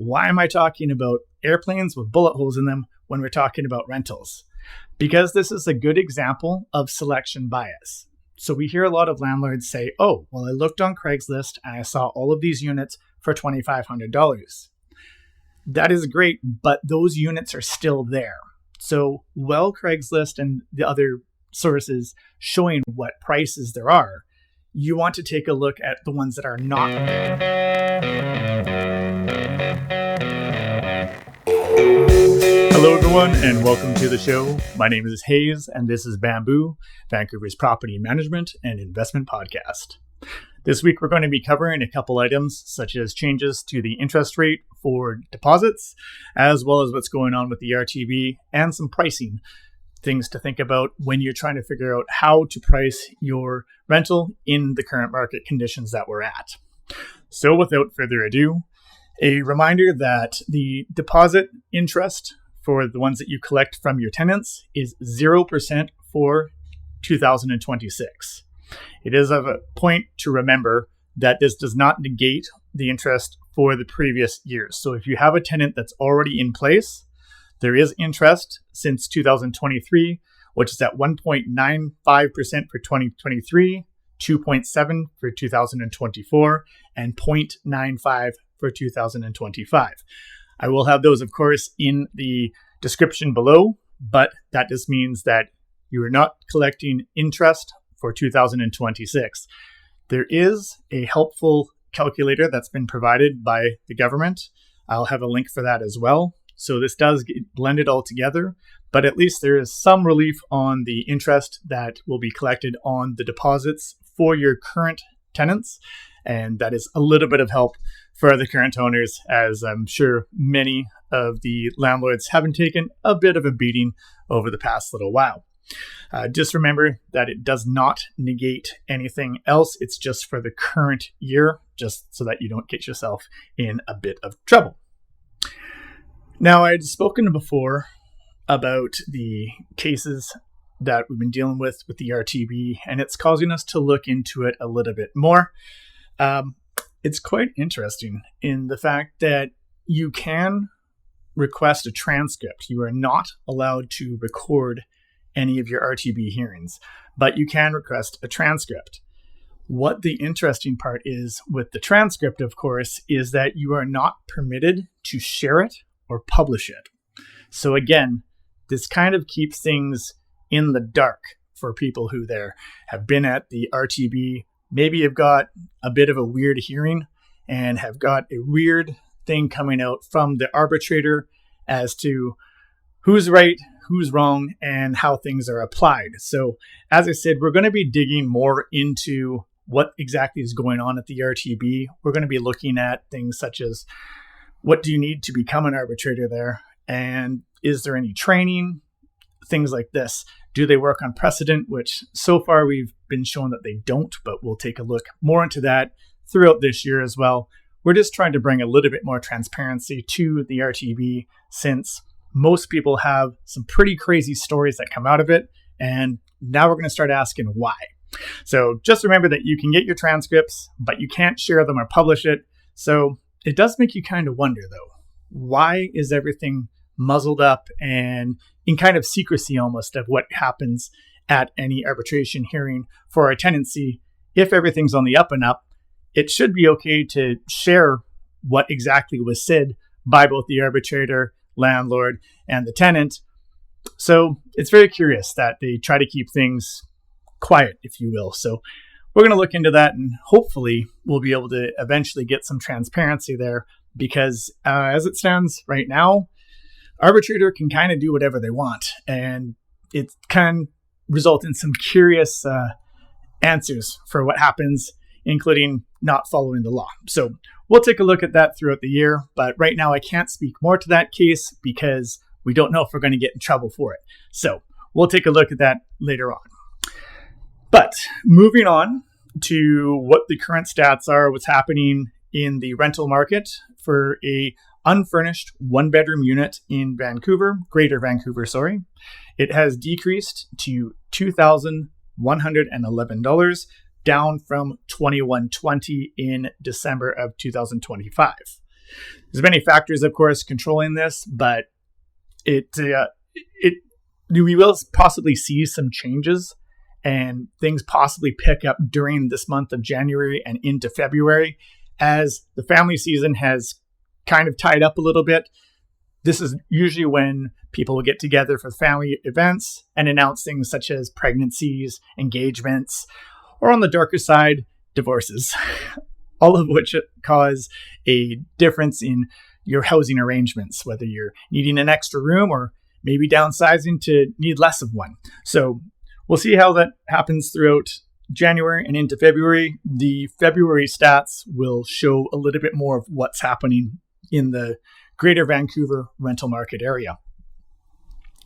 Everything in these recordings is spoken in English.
Why am I talking about airplanes with bullet holes in them when we're talking about rentals? Because this is a good example of selection bias. So we hear a lot of landlords say, oh, well, I looked on Craigslist and I saw all of these units for $2,500. That is great, but those units are still there. So while Craigslist and the other sources showing what prices there are, you want to take a look at the ones that are not there. Hello everyone and welcome to the show. My name is Hayes and this is Bamboo, Vancouver's property management and investment podcast. This week we're going to be covering a couple items such as changes to the interest rate for deposits, as well as what's going on with the RTB and some pricing things to think about when you're trying to figure out how to price your rental in the current market conditions that we're at. So without further ado, a reminder that the deposit interest for the ones that you collect from your tenants is 0% for 2026. It is of a point to remember that this does not negate the interest for the previous years. So if you have a tenant that's already in place, there is interest since 2023, which is at 1.95% for 2023, 2.7% for 2024, and 0.95% for 2025. I will have those, of course, in the description below, but that just means that you are not collecting interest for 2026. There is a helpful calculator that's been provided by the government. I'll have a link for that as well. So this does blend it all together, but at least there is some relief on the interest that will be collected on the deposits for your current tenants. And that is a little bit of help for the current owners, as I'm sure many of the landlords haven't taken a bit of a beating over the past little while. Just remember that it does not negate anything else. It's just for the current year, just so that you don't get yourself in a bit of trouble. Now, I had spoken before about the cases that we've been dealing with the RTB, and it's causing us to look into it a little bit more. It's quite interesting in the fact that you can request a transcript. You are not allowed to record any of your RTB hearings, but you can request a transcript. What the interesting part is with the transcript, of course, is that you are not permitted to share it or publish it. So again, this kind of keeps things in the dark for people who have been at the RTB, maybe have got a bit of a weird hearing and have got a weird thing coming out from the arbitrator as to who's right, who's wrong, and how things are applied. So as I said, we're going to be digging more into what exactly is going on at the RTB. We're going to be looking at things such as what do you need to become an arbitrator there? And is there any training? Things like this. Do they work on precedent? Which so far we've been shown that they don't, but we'll take a look more into that throughout this year as well. We're just trying to bring a little bit more transparency to the RTB, since most people have some pretty crazy stories that come out of it. And now we're going to start asking why. So just remember that you can get your transcripts, but you can't share them or publish it. So it does make you kind of wonder, though, why is everything muzzled up and in kind of secrecy almost of what happens at any arbitration hearing for a tenancy? If everything's on the up and up, it should be okay to share what exactly was said by both the arbitrator, landlord, and the tenant. So it's very curious that they try to keep things quiet, if you will. So we're going to look into that, and hopefully we'll be able to eventually get some transparency there, because as it stands right now, arbitrator can kind of do whatever they want, and it can result in some curious answers for what happens, including not following the law. So we'll take a look at that throughout the year, but right now I can't speak more to that case because we don't know if we're going to get in trouble for it. So we'll take a look at that later on. But moving on to what the current stats are, what's happening in the rental market for a unfurnished one-bedroom unit in Vancouver, Greater Vancouver, it has decreased to $2,111, down from $2,120 in December of 2025. There's many factors, of course, controlling this, but we will possibly see some changes and things possibly pick up during this month of January and into February as the family season has kind of tied up a little bit. This is usually when people will get together for family events and announce things such as pregnancies, engagements, or on the darker side, divorces, all of which cause a difference in your housing arrangements, whether you're needing an extra room or maybe downsizing to need less of one. So we'll see how that happens throughout January and into February. The February stats will show a little bit more of what's happening in the Greater Vancouver rental market area.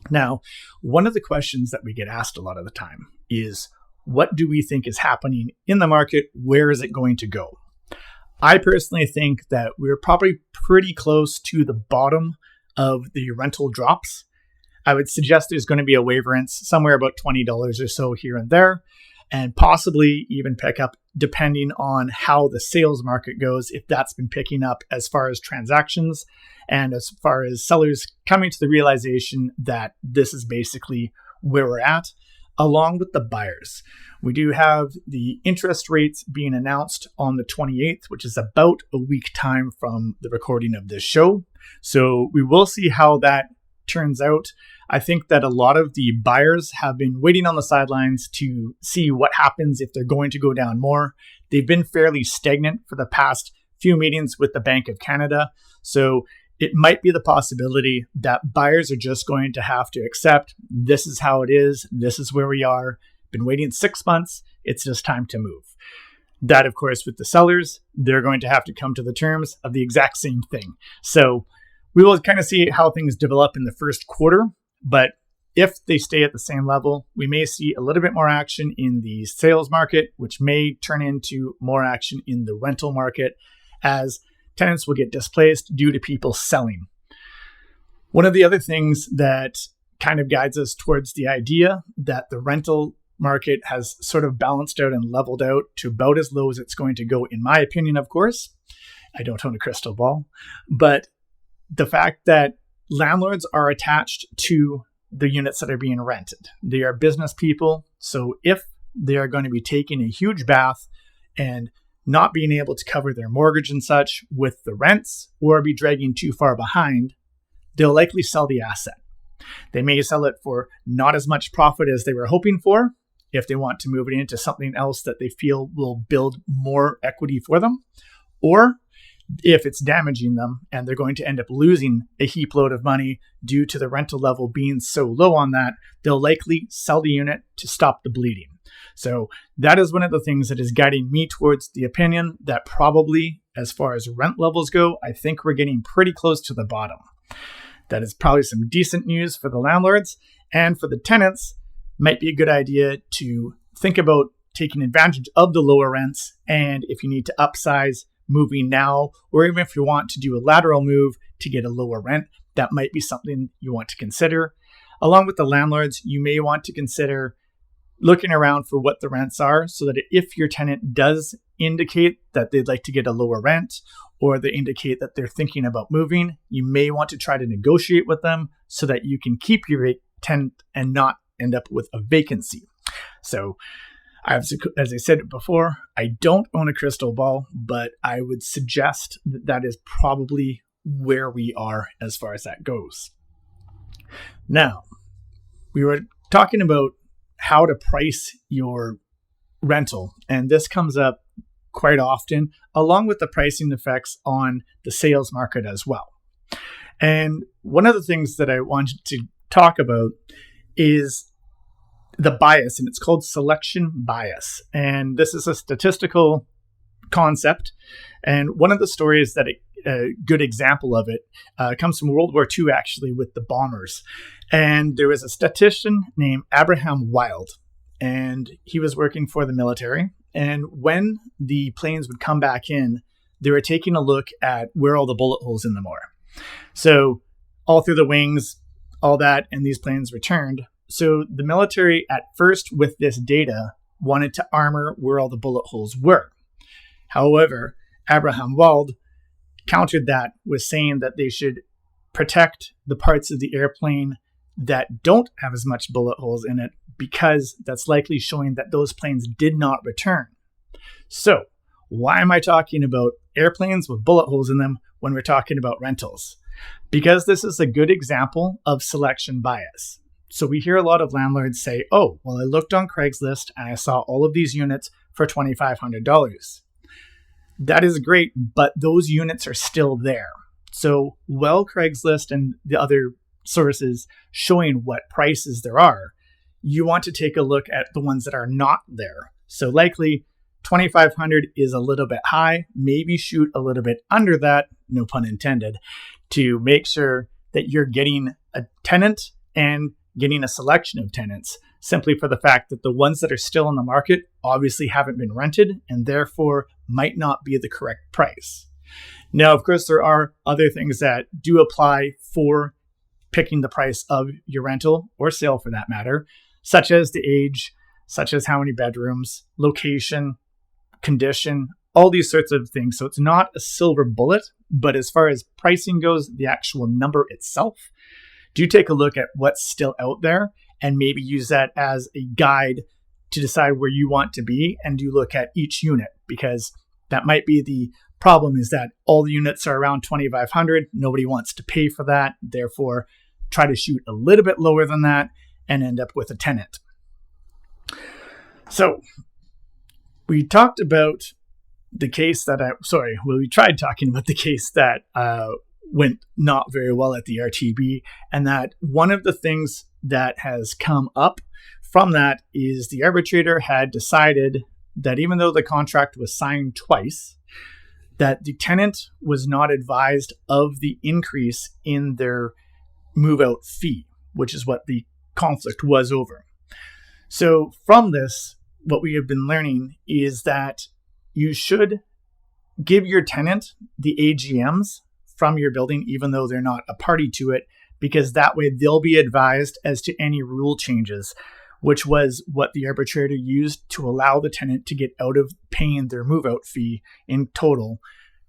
Now, one of the questions that we get asked a lot of the time is, what do we think is happening in the market? Where is it going to go? I personally think that we're probably pretty close to the bottom of the rental drops. I would suggest there's going to be a waverance somewhere about $20 or so here and there, and possibly even pick up depending on how the sales market goes, if that's been picking up as far as transactions and as far as sellers coming to the realization that this is basically where we're at, along with the buyers. We do have the interest rates being announced on the 28th, which is about a week time from the recording of this show. So we will see how that turns out. I think that a lot of the buyers have been waiting on the sidelines to see what happens if they're going to go down more. They've been fairly stagnant for the past few meetings with the Bank of Canada. So it might be the possibility that buyers are just going to have to accept this is how it is. This is where we are. Been waiting 6 months. It's just time to move. That, of course, with the sellers, they're going to have to come to the terms of the exact same thing. So we will kind of see how things develop in the first quarter. But if they stay at the same level, we may see a little bit more action in the sales market, which may turn into more action in the rental market as tenants will get displaced due to people selling. One of the other things that kind of guides us towards the idea that the rental market has sort of balanced out and leveled out to about as low as it's going to go, in my opinion, of course. I don't own a crystal ball, but the fact that landlords are attached to the units that are being rented. They are business people. So if they are going to be taking a huge bath and not being able to cover their mortgage and such with the rents or be dragging too far behind, they'll likely sell the asset. They may sell it for not as much profit as they were hoping for if they want to move it into something else that they feel will build more equity for them, or if it's damaging them and they're going to end up losing a heap load of money due to the rental level being so low on that, they'll likely sell the unit to stop the bleeding. So that is one of the things that is guiding me towards the opinion that probably, as far as rent levels go, I think we're getting pretty close to the bottom. That is probably some decent news for the landlords, and for the tenants, might be a good idea to think about taking advantage of the lower rents, and if you need to upsize, moving now, or even if you want to do a lateral move to get a lower rent, that might be something you want to consider. Along with the landlords, you may want to consider looking around for what the rents are, so that if your tenant does indicate that they'd like to get a lower rent, or they indicate that they're thinking about moving, you may want to try to negotiate with them so that you can keep your tenant and not end up with a vacancy. So as I said before, I don't own a crystal ball, but I would suggest that that is probably where we are as far as that goes. Now, we were talking about how to price your rental, and this comes up quite often, along with the pricing effects on the sales market as well. And one of the things that I wanted to talk about is the bias, and it's called selection bias. And this is a statistical concept. And one of the stories that a good example of it comes from World War II, actually, with the bombers. And there was a statistician named Abraham Wald, and he was working for the military. And when the planes would come back in, they were taking a look at where all the bullet holes in them were. So all through the wings, all that, and these planes returned. So the military at first with this data wanted to armor where all the bullet holes were. However, Abraham Wald countered that with saying that they should protect the parts of the airplane that don't have as much bullet holes in it, because that's likely showing that those planes did not return. So why am I talking about airplanes with bullet holes in them when we're talking about rentals? Because this is a good example of selection bias. So we hear a lot of landlords say, oh, well, I looked on Craigslist and I saw all of these units for $2,500. That is great, but those units are still there. So while Craigslist and the other sources showing what prices there are, you want to take a look at the ones that are not there. So likely $2,500 is a little bit high, maybe shoot a little bit under that, no pun intended, to make sure that you're getting a tenant and getting a selection of tenants, simply for the fact that the ones that are still on the market obviously haven't been rented and therefore might not be the correct price. Now, of course, there are other things that do apply for picking the price of your rental or sale for that matter, such as the age, such as how many bedrooms, location, condition, all these sorts of things. So it's not a silver bullet, but as far as pricing goes, the actual number itself, do take a look at what's still out there and maybe use that as a guide to decide where you want to be, and do look at each unit, because that might be the problem, is that all the units are around $2,500. Nobody wants to pay for that. Therefore, try to shoot a little bit lower than that and end up with a tenant. So we talked about the case that we tried talking about the case that went not very well at the RTB, and that one of the things that has come up from that is the arbitrator had decided that even though the contract was signed twice, that the tenant was not advised of the increase in their move-out fee, which is what the conflict was over. So from this, what we have been learning is that you should give your tenant the AGMs from your building, even though they're not a party to it, because that way they'll be advised as to any rule changes, which was what the arbitrator used to allow the tenant to get out of paying their move-out fee in total,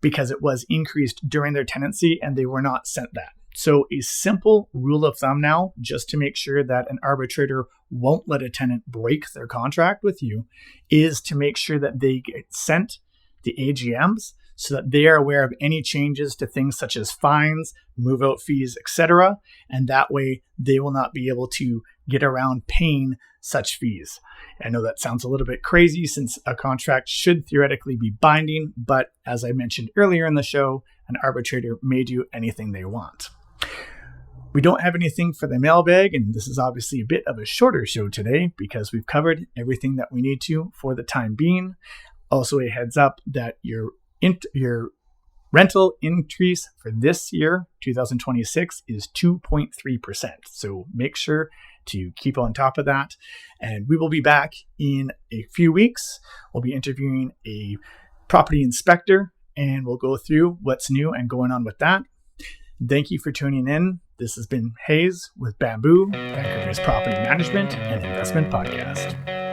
because it was increased during their tenancy and they were not sent that. So a simple rule of thumb now, just to make sure that an arbitrator won't let a tenant break their contract with you, is to make sure that they get sent the AGMs so that they are aware of any changes to things such as fines, move-out fees, etc. And that way they will not be able to get around paying such fees. I know that sounds a little bit crazy since a contract should theoretically be binding, but as I mentioned earlier in the show, an arbitrator may do anything they want. We don't have anything for the mailbag, and this is obviously a bit of a shorter show today because we've covered everything that we need to for the time being. Also, a heads up that your rental increase for this year, 2026, is 2.3%. So make sure to keep on top of that. And we will be back in a few weeks. We'll be interviewing a property inspector, and we'll go through what's new and going on with that. Thank you for tuning in. This has been Hayes with Bamboo, Vancouver's property management and investment podcast.